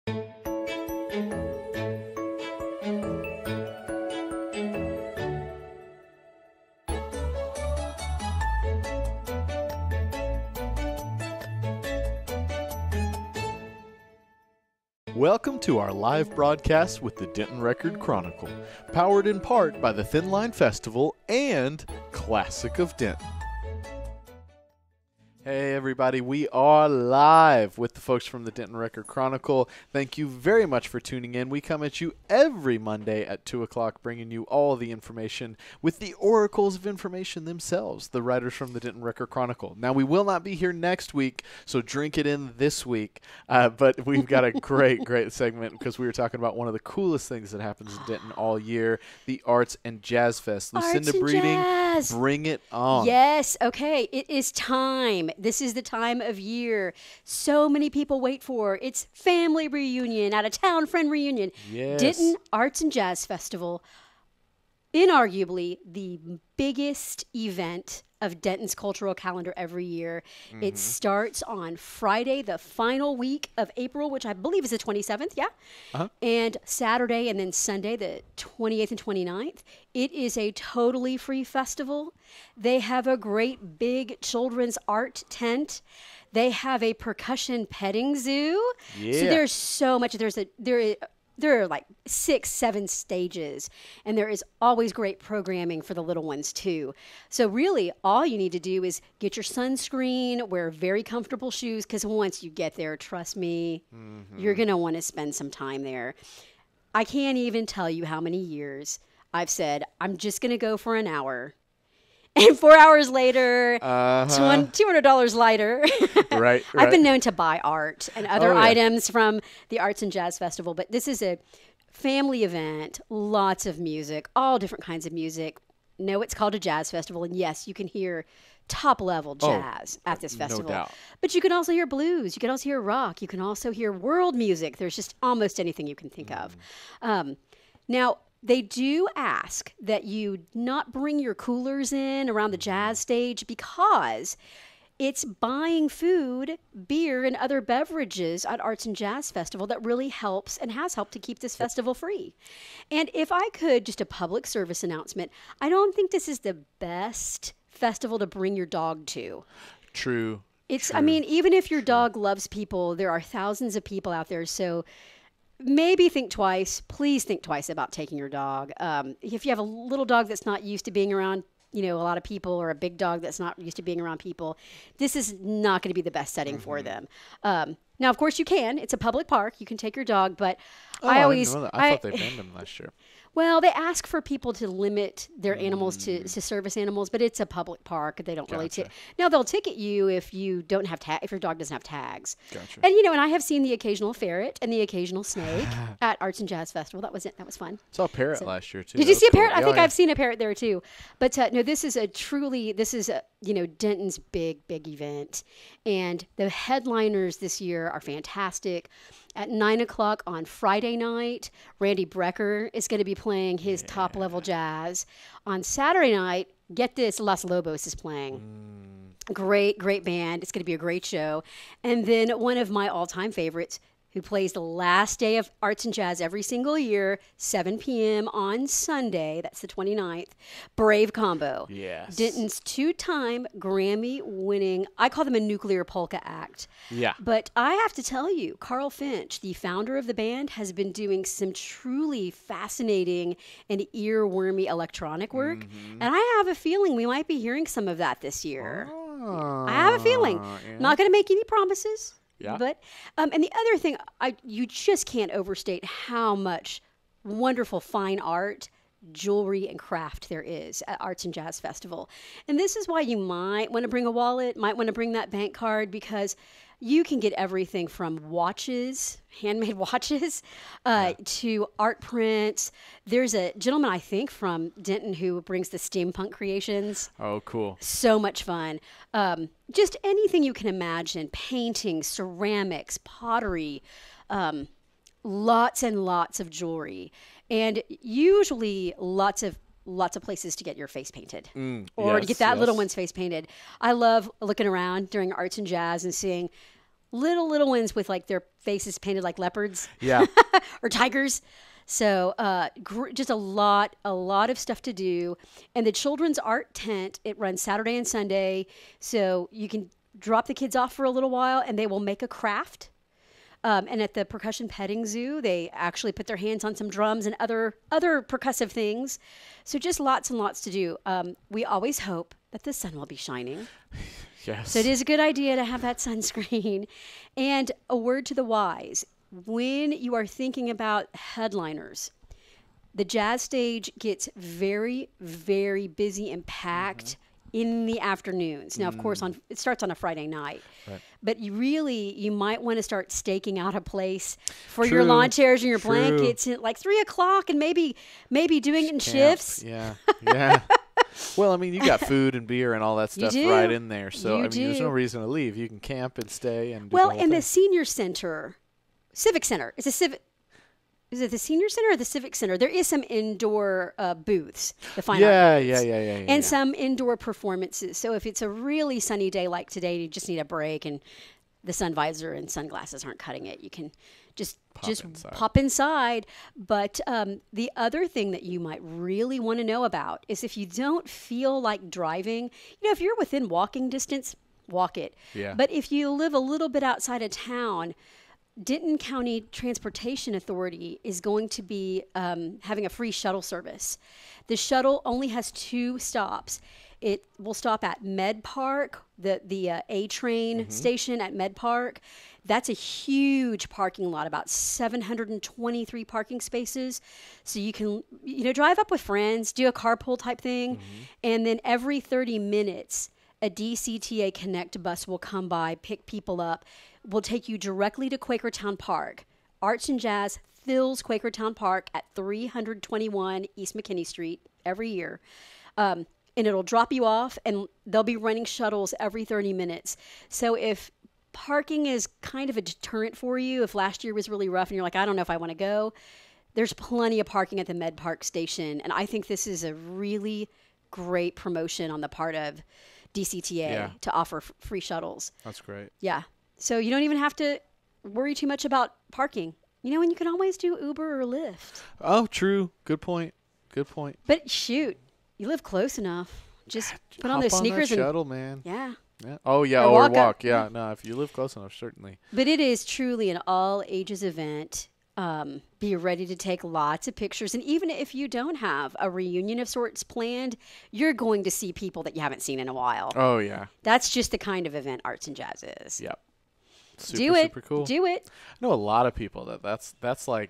Welcome to our live broadcast with the Denton Record-Chronicle, powered in part by the Thin Line Festival and Classic of Denton. Hey everybody, we are live with the folks from the Denton Record-Chronicle. Thank you very much for tuning in. We come at you every Monday at 2 o'clock, bringing you all the information with the oracles of information themselves, the writers from the Denton Record-Chronicle. Now, we will not be here next week, so drink it in this week. But we've got a great segment because we were talking about one of the coolest things that happens in Denton all year, the Arts and Jazz Fest. Lucinda Breeding, bring it on. Yes, okay, it is time. This is the time of year so many people wait for. It's family reunion, out-of-town friend reunion. Yes. Denton Arts and Jazz Festival, inarguably the biggest event of Denton's cultural calendar every year. Mm-hmm. It starts on Friday, the final week of April, which I believe is the 27th, yeah? Uh-huh. And Saturday and then Sunday, the 28th and 29th. It is a totally free festival. They have a great big children's art tent. They have a percussion petting zoo. Yeah. So there's so much. There are like 6-7 stages, and there is always great programming for the little ones too. So really, all you need to do is get your sunscreen, wear very comfortable shoes, because once you get there, trust me, you're going to want to spend some time there. I can't even tell you how many years I've said, I'm just going to go for an hour. And 4 hours later, $200 lighter. Right. I've been known to buy art and other items from the Arts and Jazz Festival, but this is a family event, lots of music, all different kinds of music. No, it's called a jazz festival, and yes, you can hear top-level jazz at this festival. No doubt. But you can also hear blues, you can also hear rock, you can also hear world music. There's just almost anything you can think of. Now, they do ask that you not bring your coolers in around the jazz stage because it's buying food, beer, and other beverages at Arts and Jazz Festival that really helps and has helped to keep this festival free. And if I could, just a public service announcement, I don't think this is the best festival to bring your dog to. True. I mean, even if your dog loves people, there are thousands of people out there, so maybe think twice. Please think twice about taking your dog. If you have a little dog that's not used to being around, a lot of people, or a big dog that's not used to being around people, this is not going to be the best setting for them. Now, of course, you can. It's a public park. You can take your dog, but I didn't know that. I thought they banned them last year. Well, they ask for people to limit their animals to service animals, but it's a public park. They don't really now they'll ticket you if you don't have if your dog doesn't have tags. Gotcha. And and I have seen the occasional ferret and the occasional snake at Arts and Jazz Festival. That was it. That was fun. Saw a parrot last year too. Did you see a parrot? Cool. I think I've seen a parrot there too. But no, this is Denton's big event, and the headliners this year are fantastic. At 9 o'clock on Friday night, Randy Brecker is going to be playing his top-level jazz. On Saturday night, get this, Los Lobos is playing. Great band. It's going to be a great show. And then one of my all-time favorites, who plays the last day of Arts and Jazz every single year, 7 p.m. on Sunday, that's the 29th, Brave Combo. Yes. Denton's 2-time Grammy-winning, I call them a nuclear polka act. Yeah. But I have to tell you, Carl Finch, the founder of the band, has been doing some truly fascinating and earwormy electronic work. Mm-hmm. And I have a feeling we might be hearing some of that this year. I have a feeling. Yeah. Not going to make any promises. Yeah. But and the other thing, you just can't overstate how much wonderful fine art, jewelry, and craft there is at Arts and Jazz Festival. And this is why you might want to bring a wallet, might want to bring that bank card, because you can get everything from watches, handmade watches, to art prints. There's a gentleman, I think, from Denton who brings the steampunk creations. Oh, cool. So much fun. Just anything you can imagine, painting, ceramics, pottery, lots and lots of jewelry, and usually lots of places to get your face painted or to get that little one's face painted. I love looking around during Arts and Jazz and seeing little ones with like their faces painted like leopards. Yeah. Or tigers. So just a lot of stuff to do. And the children's art tent, it runs Saturday and Sunday. So you can drop the kids off for a little while and they will make a craft. And at the percussion petting zoo, they actually put their hands on some drums and other percussive things. So just lots and lots to do. We always hope that the sun will be shining. Yes. So it is a good idea to have that sunscreen. And a word to the wise. When you are thinking about headliners, the jazz stage gets very, very busy and packed in the afternoons. Now, of course, it starts on a Friday night. Right. But you might want to start staking out a place for your lawn chairs and your blankets at like 3 o'clock and maybe doing it in shifts. Yeah, yeah. Well, I mean, you got food and beer and all that stuff right in there. So, there's no reason to leave. You can camp and stay and do the senior center, civic center, is it the senior center or the civic center? There is some indoor booths, the fine art booths, and some indoor performances. So if it's a really sunny day like today, you just need a break and the sun visor and sunglasses aren't cutting it. You can just pop inside. But the other thing that you might really want to know about is if you don't feel like driving, if you're within walking distance, walk it. Yeah. But if you live a little bit outside of town, Denton County Transportation Authority is going to be having a free shuttle service. The shuttle only has 2 stops. It will stop at Med Park, the A-train station at Med Park. That's a huge parking lot, about 723 parking spaces. So you can, drive up with friends, do a carpool type thing, and then every 30 minutes, a DCTA Connect bus will come by, pick people up, will take you directly to Quakertown Park. Arts and Jazz fills Quakertown Park at 321 East McKinney Street every year. And it'll drop you off, and they'll be running shuttles every 30 minutes. So if parking is kind of a deterrent for you, if last year was really rough and you're like, I don't know if I want to go, there's plenty of parking at the Med Park station. And I think this is a really great promotion on the part of DCTA to offer free shuttles. That's great. Yeah. So you don't even have to worry too much about parking. And you can always do Uber or Lyft. Oh, true. Good point. But shoot, you live close enough. Just put on those sneakers and shuttle, man. Yeah. Oh, yeah. Or walk. Yeah. No, if you live close enough, certainly. But it is truly an all ages event. Be ready to take lots of pictures. And even if you don't have a reunion of sorts planned, you're going to see people that you haven't seen in a while. Oh, yeah. That's just the kind of event Arts and Jazz is. Yep. Super cool. Do it. I know a lot of people that's like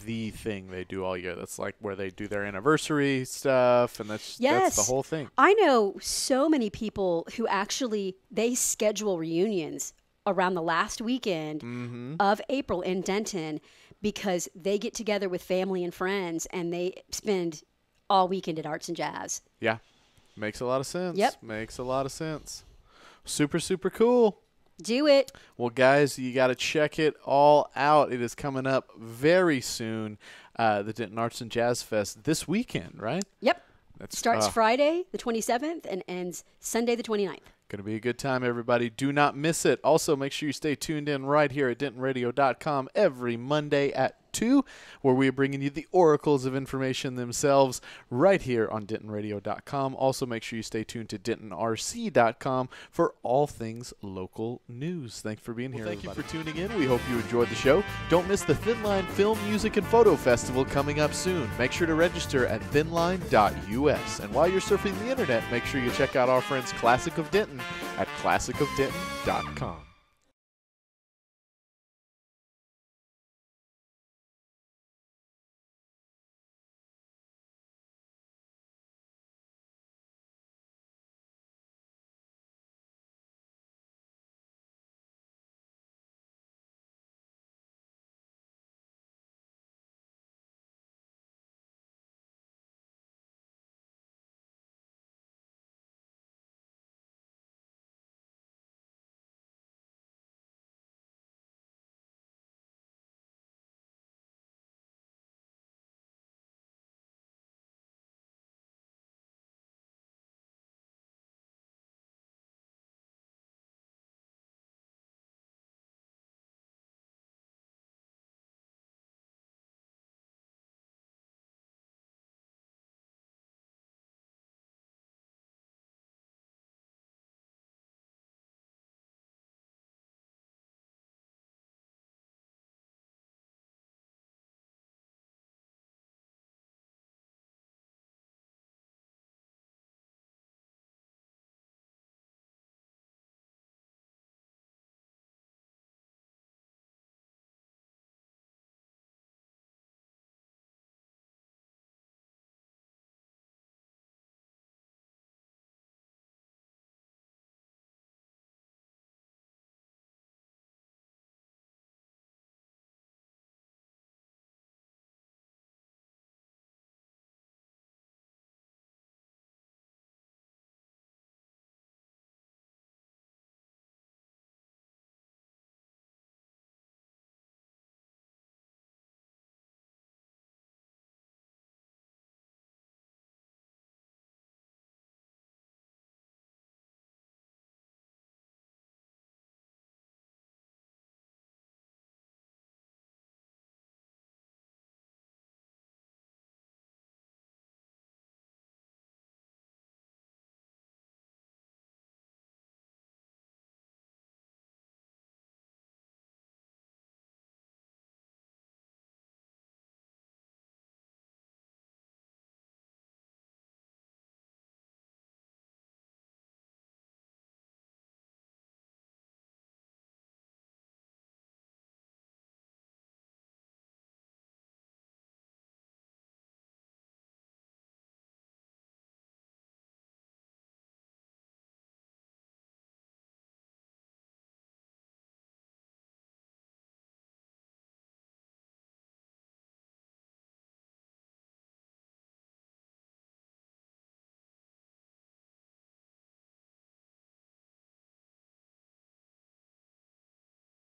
the thing they do all year. That's like where they do their anniversary stuff, and that's the whole thing. I know so many people who actually they schedule reunions around the last weekend of April in Denton because they get together with family and friends and they spend all weekend at Arts and Jazz. Yeah. Makes a lot of sense. Yep. Makes a lot of sense. Super, super cool. Do it. Well, guys, you got to check it all out. It is coming up very soon, the Denton Arts and Jazz Fest this weekend, right? Yep. Starts Friday the 27th and ends Sunday the 29th. Going to be a good time, everybody. Do not miss it. Also, make sure you stay tuned in right here at DentonRadio.com every Monday at 2, where we are bringing you the oracles of information themselves right here on DentonRadio.com. Also, make sure you stay tuned to DentonRC.com for all things local news. Thanks for being here, everybody. Thank you for tuning in. We hope you enjoyed the show. Don't miss the Thin Line Film, Music, and Photo Festival coming up soon. Make sure to register at thinline.us. And while you're surfing the internet, make sure you check out our friends Classic of Denton at classicofdenton.com.